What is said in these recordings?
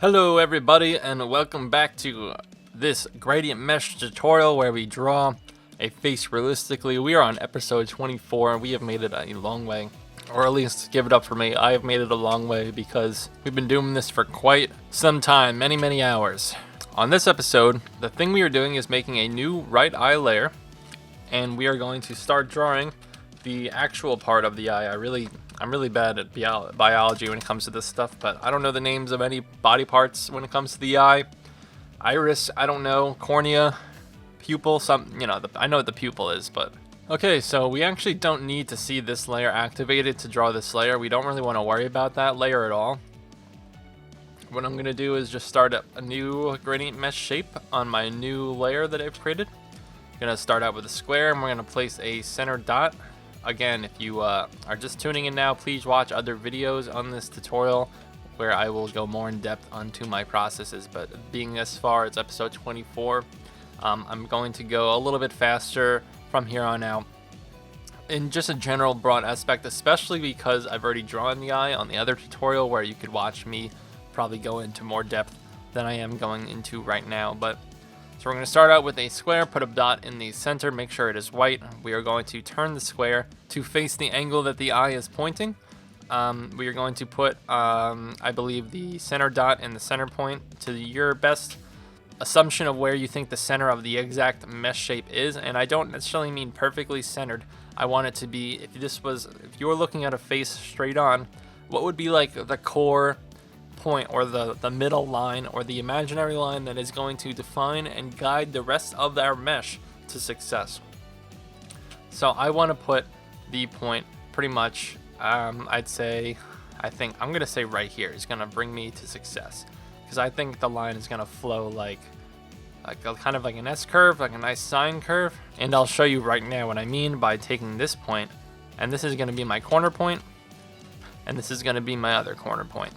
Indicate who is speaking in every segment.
Speaker 1: Hello everybody, and welcome back to this gradient mesh tutorial where we draw a face realistically. We are on episode 24 and we have made it a long way, or at least give it up for me. I have made it a long way because we've been doing this for quite some time, many hours. On this episode, the thing we are doing is making a new right eye layer, and we are going to start drawing the actual part of the eye. I'm really bad at biology when it comes to this stuff, but I don't know the names of any body parts when it comes to the eye. Iris, I don't know. Cornea, pupil, I know what the pupil is, but... Okay, so we actually don't need to see this layer activated to draw this layer. We don't really want to worry about that layer at all. What I'm going to do is just start a new gradient mesh shape on my new layer that I've created. I'm going to start out with a square, and we're going to place a center dot. Again, if you are just tuning in now, please watch other videos on this tutorial where I will go more in depth onto my processes. But being this far, it's episode 24. I'm going to go a little bit faster from here on out in just a general broad aspect, especially because I've already drawn the eye on the other tutorial where you could watch me probably go into more depth than I am going into right now. But so we're going to start out with a square, put a dot in the center, make sure it is white. We are going to turn the square to face the angle that the eye is pointing. We are going to put, I believe, the center dot in the center point to your best assumption of where you think the center of the exact mesh shape is. And I don't necessarily mean perfectly centered. I want it to be, if you were looking at a face straight on, what would be like the core point or the middle line or the imaginary line that is going to define and guide the rest of our mesh to success. So I want to put the point pretty much, I think I'm gonna say right here is gonna bring me to success, because I think the line is gonna flow like kind of like an S curve, like a nice sine curve. And I'll show you right now what I mean by taking this point, and this is gonna be my corner point, and this is gonna be my other corner point.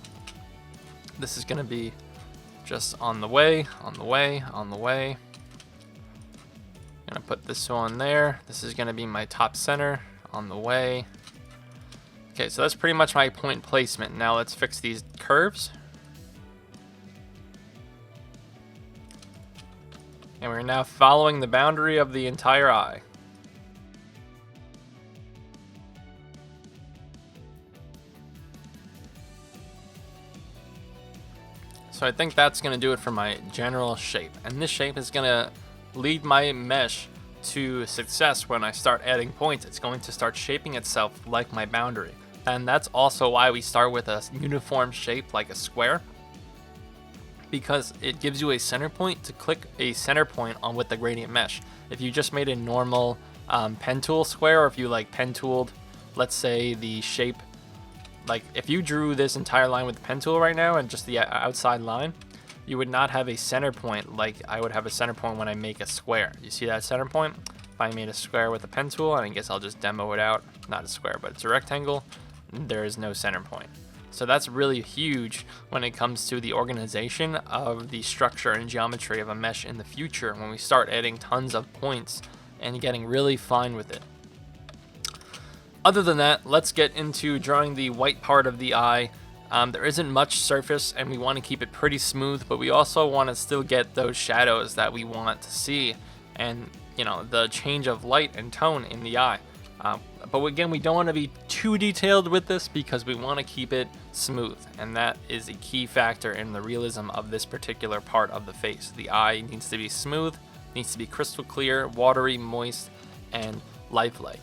Speaker 1: This is going to be just on the way. I'm going to put this one there. This is going to be my top center on the way. Okay, so that's pretty much my point placement. Now let's fix these curves. And we're now following the boundary of the entire eye. So I think that's going to do it for my general shape. And this shape is going to lead my mesh to success when I start adding points. It's going to start shaping itself like my boundary. And that's also why we start with a uniform shape like a square, because it gives you a center point to click a center point on with the gradient mesh. If you just made a normal pen tool square, or if you pen tooled, let's say the shape, like if you drew this entire line with the pen tool right now and just the outside line, you would not have a center point like I would have a center point when I make a square. You see that center point? If I made a square with a pen tool, and I guess I'll just demo it out, not a square, but it's a rectangle, there is no center point. So that's really huge when it comes to the organization of the structure and geometry of a mesh in the future, when we start adding tons of points and getting really fine with it. Other than that, let's get into drawing the white part of the eye. There isn't much surface, and we want to keep it pretty smooth, but we also want to still get those shadows that we want to see, and the change of light and tone in the eye. But again, we don't want to be too detailed with this because we want to keep it smooth, and that is a key factor in the realism of this particular part of the face. The eye needs to be smooth, needs to be crystal clear, watery, moist, and lifelike.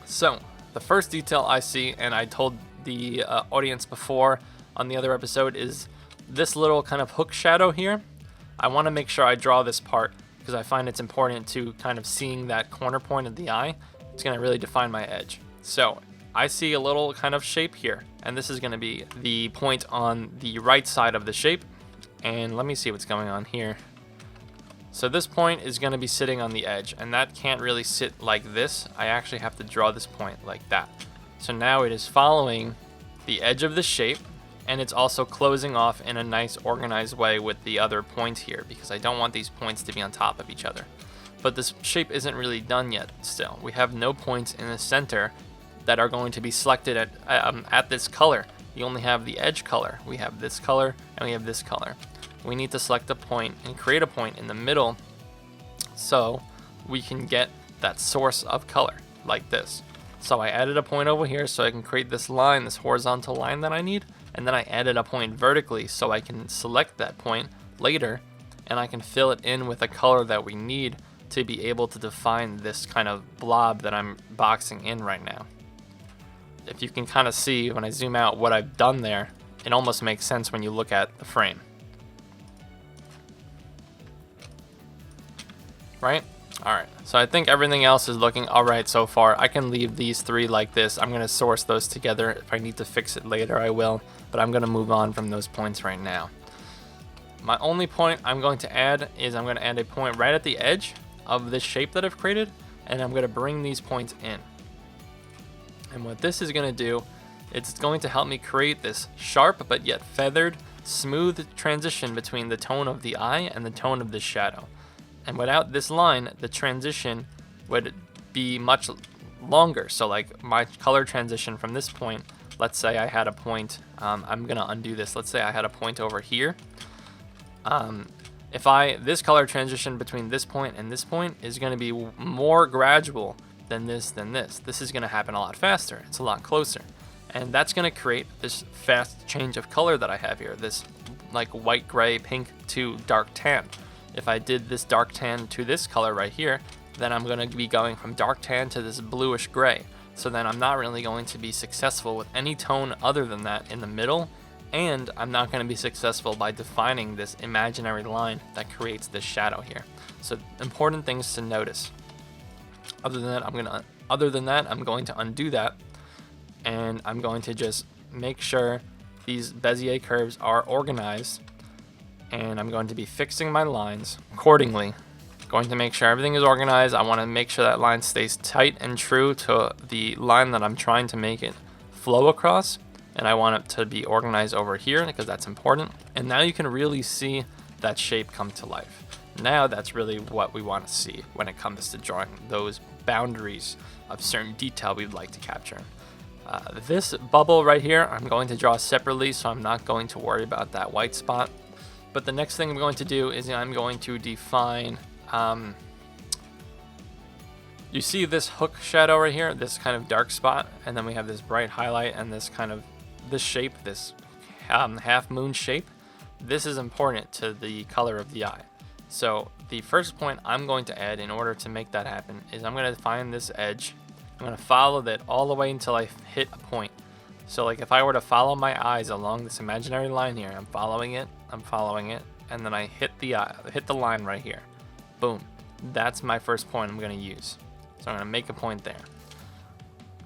Speaker 1: So, the first detail I see, and I told the audience before on the other episode, is this little kind of hook shadow here. I want to make sure I draw this part because I find it's important to kind of seeing that corner point of the eye. It's going to really define my edge. So, I see a little kind of shape here, and this is going to be the point on the right side of the shape. And let me see what's going on here. So this point is going to be sitting on the edge, and that can't really sit like this. I actually have to draw this point like that. So now it is following the edge of the shape, and it's also closing off in a nice organized way with the other points here, because I don't want these points to be on top of each other. But this shape isn't really done yet still. We have no points in the center that are going to be selected at this color. you only have the edge color. We have this color and we have this color. We need to select a point and create a point in the middle so we can get that source of color like this. So I added a point over here so I can create this line, this horizontal line that I need, and then I added a point vertically so I can select that point later and I can fill it in with a color that we need to be able to define this kind of blob that I'm boxing in right now. If you can kind of see when I zoom out what I've done there, it almost makes sense when you look at the frame. Right? Alright, so I think everything else is looking alright so far. I can leave these three like this. I'm going to source those together. If I need to fix it later, I will, but I'm going to move on from those points right now. My only point I'm going to add is I'm going to add a point right at the edge of this shape that I've created, and I'm going to bring these points in. And what this is going to do, it's going to help me create this sharp but yet feathered, smooth transition between the tone of the eye and the tone of the shadow. And without this line, the transition would be much longer. So like my color transition from this point, let's say I had a point, I'm gonna undo this. Let's say I had a point over here. This color transition between this point and this point is gonna be more gradual than this. This is gonna happen a lot faster. It's a lot closer. And that's gonna create this fast change of color that I have here. This like white, gray, pink to dark tan. If I did this dark tan to this color right here, then I'm going to be going from dark tan to this bluish gray. So then I'm not really going to be successful with any tone other than that in the middle, and I'm not going to be successful by defining this imaginary line that creates this shadow here. So important things to notice. Other than that, I'm going to undo that, and I'm going to just make sure these Bezier curves are organized. And I'm going to be fixing my lines accordingly. Going to make sure everything is organized. I want to make sure that line stays tight and true to the line that I'm trying to make it flow across. And I want it to be organized over here because that's important. And now you can really see that shape come to life. Now that's really what we want to see when it comes to drawing those boundaries of certain detail we'd like to capture. This bubble right here, I'm going to draw separately, so I'm not going to worry about that white spot. But the next thing I'm going to do is I'm going to define, you see this hook shadow right here, this kind of dark spot, and then we have this bright highlight and this kind of, this shape, this half moon shape. This is important to the color of the eye. So the first point I'm going to add in order to make that happen is I'm going to find this edge. I'm going to follow that all the way until I hit a point. So like if I were to follow my eyes along this imaginary line here, I'm following it, and then I hit the line right here. Boom. That's my first point I'm going to use. So I'm going to make a point there.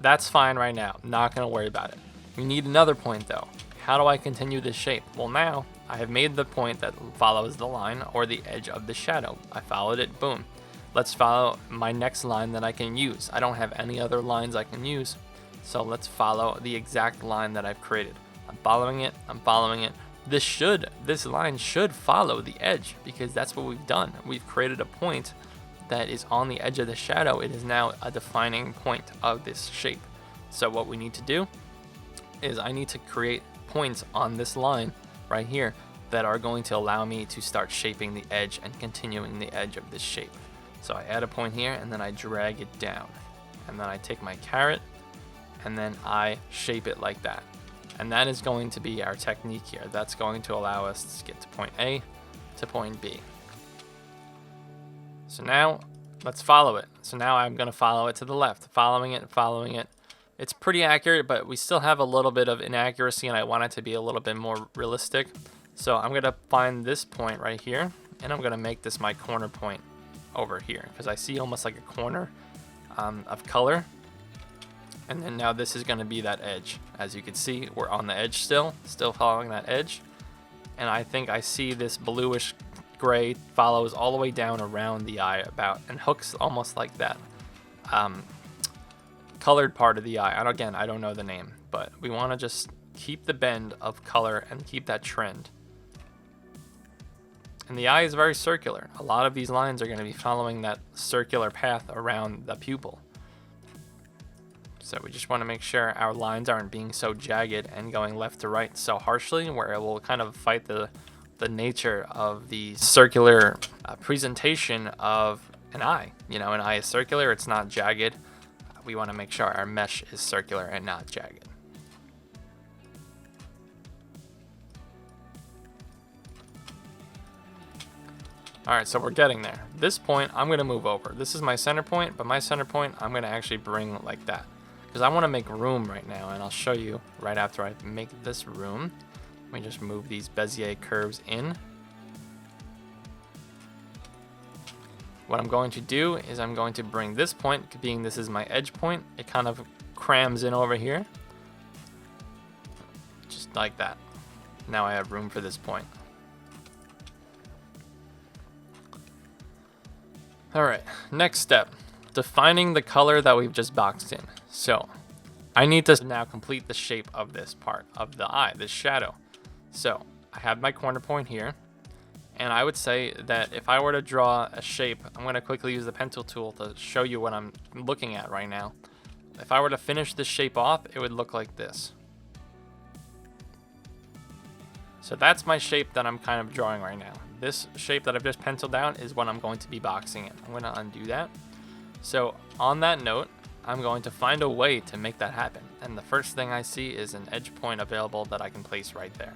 Speaker 1: That's fine right now. Not going to worry about it. We need another point though. How do I continue this shape? Well, now I have made the point that follows the line or the edge of the shadow. I followed it. Boom. Let's follow my next line that I can use. I don't have any other lines I can use. So let's follow the exact line that I've created. I'm following it. This line should follow the edge because that's what we've done. We've created a point that is on the edge of the shadow. It is now a defining point of this shape. So what we need to do is I need to create points on this line right here that are going to allow me to start shaping the edge and continuing the edge of this shape. So I add a point here and then I drag it down. And then I take my caret and then I shape it like that. And that is going to be our technique here. That's going to allow us to get to point A to point B. So now let's follow it. So now I'm going to follow it to the left, following it. It's pretty accurate, but we still have a little bit of inaccuracy and I want it to be a little bit more realistic. So I'm going to find this point right here and I'm going to make this my corner point over here because I see almost like a corner of color. And then now this is going to be that edge. As you can see, we're on the edge still following that edge. And I think I see this bluish gray follows all the way down around the eye and hooks almost like that colored part of the eye. And again, I don't know the name, but we want to just keep the bend of color and keep that trend. And the eye is very circular. A lot of these lines are going to be following that circular path around the pupil. So we just want to make sure our lines aren't being so jagged and going left to right so harshly, where it will kind of fight the nature of the circular presentation of an eye. You know, an eye is circular, it's not jagged. We want to make sure our mesh is circular and not jagged. Alright, so we're getting there. This point, I'm going to move over. This is my center point, but my center point, I'm going to actually bring like that. Because I want to make room right now, and I'll show you right after I make this room. Let me just move these Bezier curves in. What I'm going to do is I'm going to bring this point, being this is my edge point, it kind of crams in over here. Just like that. Now I have room for this point. Alright, next step, defining the color that we've just boxed in. So, I need to now complete the shape of this part of the eye, this shadow. So, I have my corner point here, and I would say that if I were to draw a shape, I'm going to quickly use the pencil tool to show you what I'm looking at right now. If I were to finish this shape off, it would look like this. So that's my shape that I'm kind of drawing right now. This shape that I've just penciled down is what I'm going to be boxing in. I'm going to undo that. So on that note, I'm going to find a way to make that happen. And the first thing I see is an edge point available that I can place right there.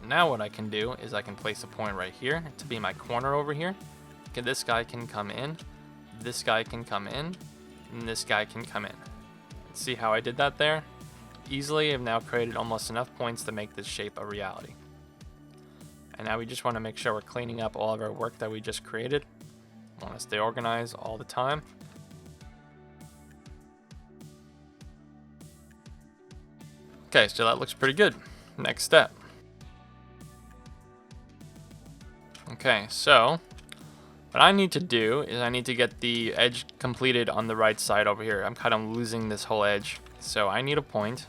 Speaker 1: Now what I can do is I can place a point right here to be my corner over here. Okay, this guy can come in, this guy can come in, and this guy can come in. See how I did that there? Easily, I've now created almost enough points to make this shape a reality. And now we just want to make sure we're cleaning up all of our work that we just created. We want to stay organized all the time. Okay, so that looks pretty good. Next step. Okay, so what I need to do is I need to get the edge completed on the right side over here. I'm kind of losing this whole edge. So I need a point.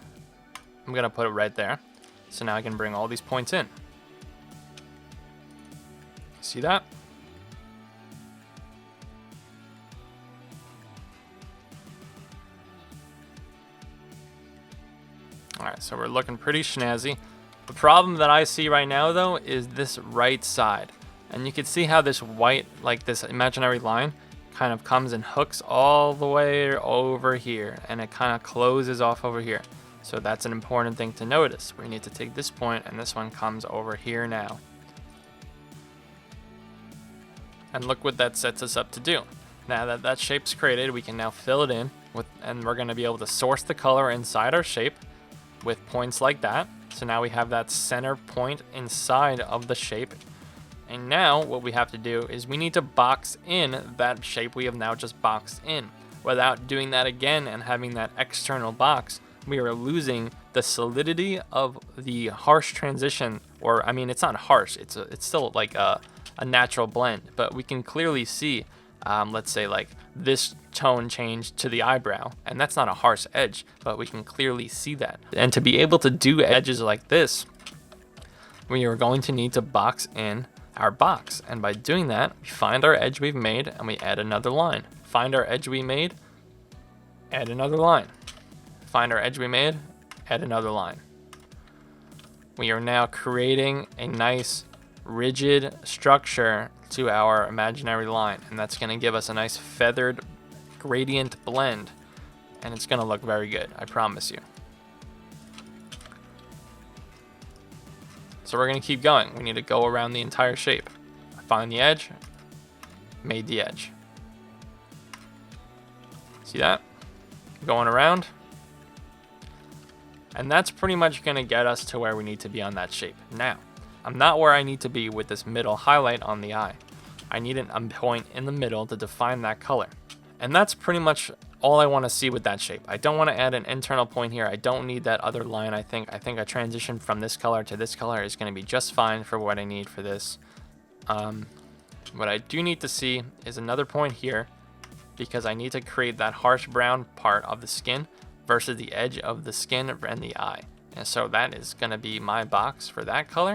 Speaker 1: I'm going to put it right there. So now I can bring all these points in. See that? Alright, so we're looking pretty snazzy. The problem that I see right now, though, is this right side. And you can see how this white, like this imaginary line, kind of comes and hooks all the way over here. And it kind of closes off over here. So that's an important thing to notice. We need to take this point, and this one comes over here now. And look what that sets us up to do. Now that that shape's created, we can now fill it in, and we're going to be able to source the color inside our shape with points like that. So now we have that center point inside of the shape. And now what we have to do is we need to box in that shape we have now just boxed in. Without doing that again and having that external box, we are losing the solidity of the harsh transition, or I mean, it's not harsh, it's still like a natural blend, but we can clearly see, let's say like this tone change to the eyebrow, and that's not a harsh edge, but we can clearly see that. And to be able to do edges like this, we are going to need to box in our box, and by doing that, we find our edge we've made and we add another line. Find our edge we made, add another line. Find our edge we made, add another line. We are now creating a nice rigid structure to our imaginary line, and that's going to give us a nice feathered gradient blend, and it's going to look very good, I promise you. So we're going to keep going. We need to go around the entire shape. Find the edge, made the edge. See that? Going around. And that's pretty much going to get us to where we need to be on that shape. Now, I'm not where I need to be with this middle highlight on the eye. I need a point in the middle to define that color. And that's pretty much all I want to see with that shape. I don't want to add an internal point here. I don't need that other line. I think a transition from this color to this color is going to be just fine for what I need for this. What I do need to see is another point here, because I need to create that harsh brown part of the skin versus the edge of the skin and the eye. And so that is going to be my box for that color.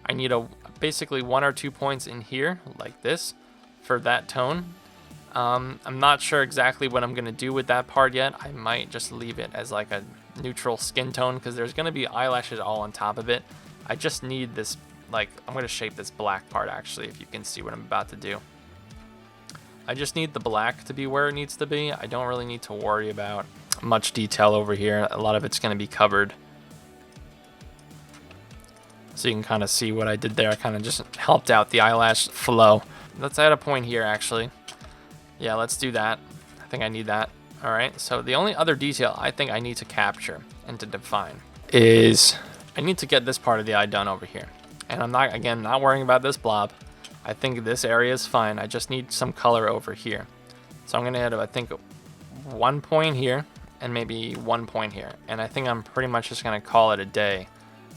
Speaker 1: I need basically 1 or 2 points in here like this for that tone. I'm not sure exactly what I'm gonna do with that part yet. I might just leave it as like a neutral skin tone because there's gonna be eyelashes all on top of it. I just need this, like, I'm gonna shape this black part actually, if you can see what I'm about to do. I just need the black to be where it needs to be. I don't really need to worry about much detail over here. A lot of it's gonna be covered. So you can kind of see what I did there. I kind of just helped out the eyelash flow. Let's add a point here actually. Yeah, let's do that. I think I need that. All right, so the only other detail I think I need to capture and to define is I need to get this part of the eye done over here. And I'm not, again, not worrying about this blob. I think this area is fine. I just need some color over here. So I'm gonna add, I think, 1 point here and maybe 1 point here. And I think I'm pretty much just gonna call it a day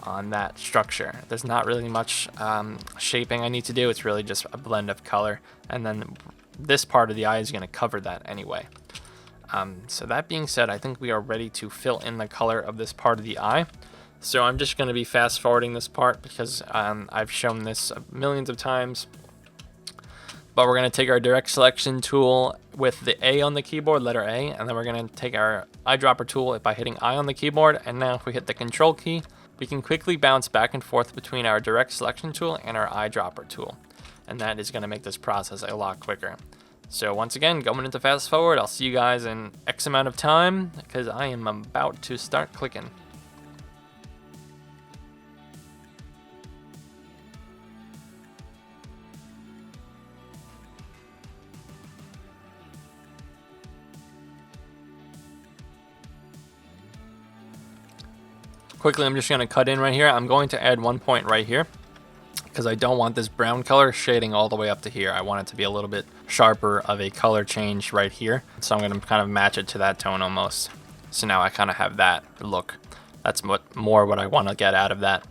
Speaker 1: on that structure. There's not really much shaping I need to do. It's really just a blend of color. And then this part of the eye is gonna cover that anyway. So that being said, I think we are ready to fill in the color of this part of the eye. So I'm just going to be fast forwarding this part because I've shown this millions of times. But we're going to take our direct selection tool with the A on the keyboard, letter A, and then we're going to take our eyedropper tool by hitting I on the keyboard. And now if we hit the control key, we can quickly bounce back and forth between our direct selection tool and our eyedropper tool. And that is going to make this process a lot quicker. So once again, going into fast forward, I'll see you guys in X amount of time because I am about to start clicking. Quickly, I'm just going to cut in right here. I'm going to add 1 point right here because I don't want this brown color shading all the way up to here. I want it to be a little bit sharper of a color change right here. So I'm going to kind of match it to that tone almost. So now I kind of have that look. That's what I want to get out of that.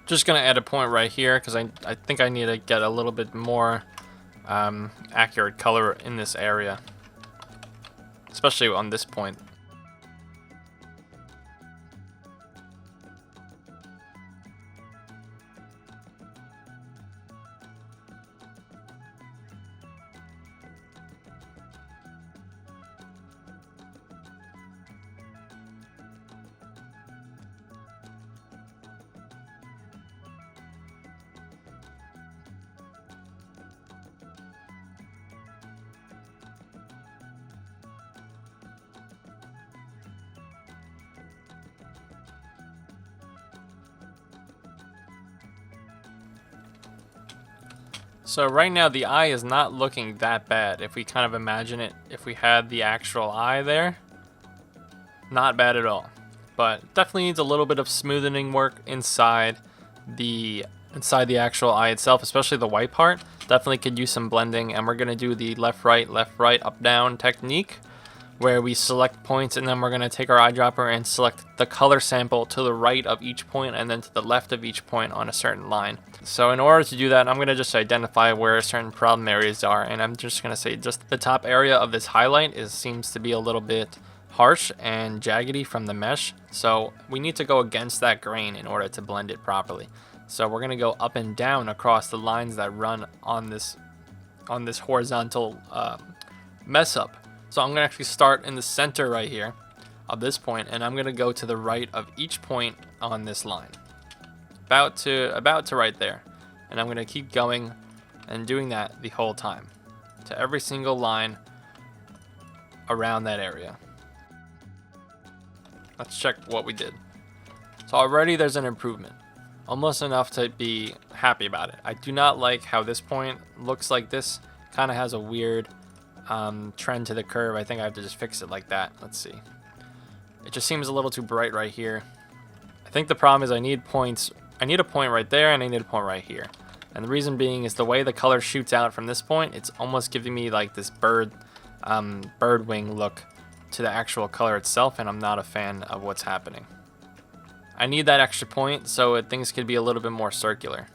Speaker 1: Just gonna add a point right here because I think I need to get a little bit more accurate color in this area, especially on this point. So right now the eye is not looking that bad. If we kind of imagine it, if we had the actual eye there, not bad at all. But definitely needs a little bit of smoothing work inside the actual eye itself, especially the white part. Definitely could use some blending, and we're gonna do the left, right, up, down technique, where we select points and then we're gonna take our eyedropper and select the color sample to the right of each point and then to the left of each point on a certain line. So in order to do that, I'm gonna just identify where certain problem areas are, and I'm just gonna say just the top area of this highlight seems to be a little bit harsh and jaggedy from the mesh. So we need to go against that grain in order to blend it properly. So we're gonna go up and down across the lines that run on this horizontal mess up. So I'm gonna actually start in the center right here of this point, and I'm gonna go to the right of each point on this line, about to right there, and I'm gonna keep going and doing that the whole time to every single line around that area. Let's check what we did. So already there's an improvement, almost enough to be happy about it. I do not like how this point looks like this. Kind of has a weird trend to the curve. I think I have to just fix it like that. Let's see. It just seems a little too bright right here. I think the problem is I need points. I need a point right there and I need a point right here. And the reason being is the way the color shoots out from this point, it's almost giving me like this bird wing look to the actual color itself, and I'm not a fan of what's happening. I need that extra point so things could be a little bit more circular.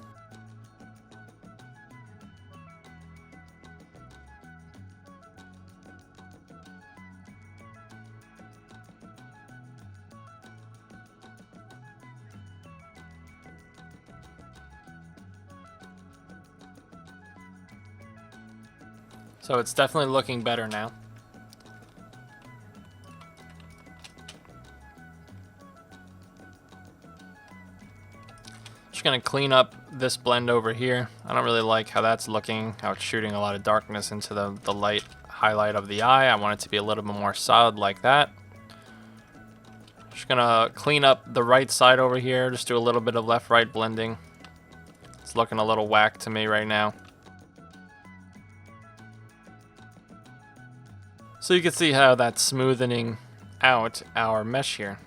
Speaker 1: So it's definitely looking better now. Just gonna clean up this blend over here. I don't really like how that's looking, how it's shooting a lot of darkness into the light highlight of the eye. I want it to be a little bit more solid like that. Just gonna clean up the right side over here, just do a little bit of left-right blending. It's looking a little whack to me right now. So you can see how that's smoothing out our mesh here.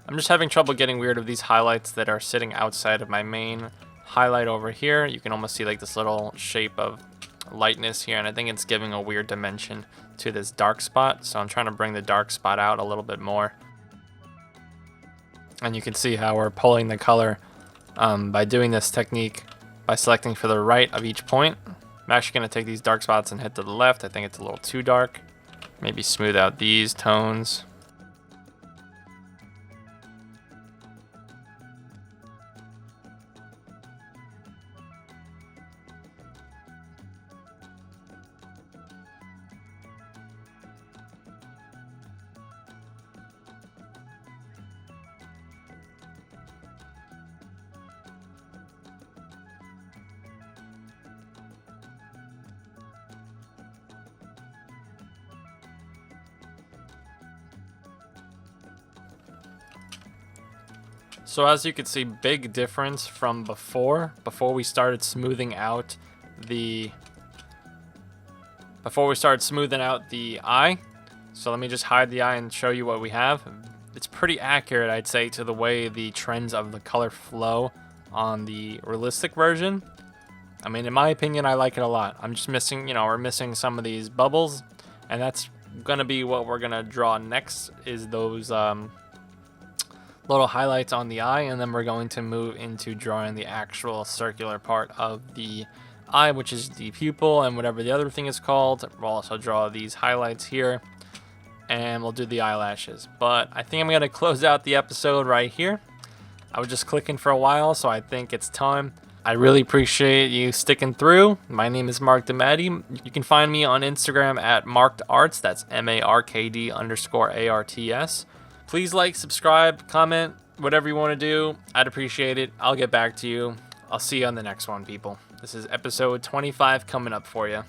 Speaker 1: I'm just having trouble getting weird of these highlights that are sitting outside of my main highlight over here. You can almost see like this little shape of lightness here, and I think it's giving a weird dimension to this dark spot. So I'm trying to bring the dark spot out a little bit more. And you can see how we're pulling the color by doing this technique by selecting for the right of each point. I'm actually going to take these dark spots and hit to the left. I think it's a little too dark. Maybe smooth out these tones. So as you can see, big difference from before we started smoothing out the eye. So let me just hide the eye and show you what we have. It's pretty accurate, I'd say, to the way the trends of the color flow on the realistic version. I mean, in my opinion, I like it a lot. I'm just missing, we're missing some of these bubbles, and that's gonna be what we're gonna draw next, is those little highlights on the eye, and then we're going to move into drawing the actual circular part of the eye, which is the pupil and whatever the other thing is called. We'll also draw these highlights here, and we'll do the eyelashes. But I think I'm gonna close out the episode right here. I was just clicking for a while, so I think it's time. I really appreciate you sticking through. My name is Mark DiMattei. You can find me on Instagram at markedarts. That's MARKD_ARTS. Please like, subscribe, comment, whatever you want to do. I'd appreciate it. I'll get back to you. I'll see you on the next one, people. This is episode 25 coming up for you.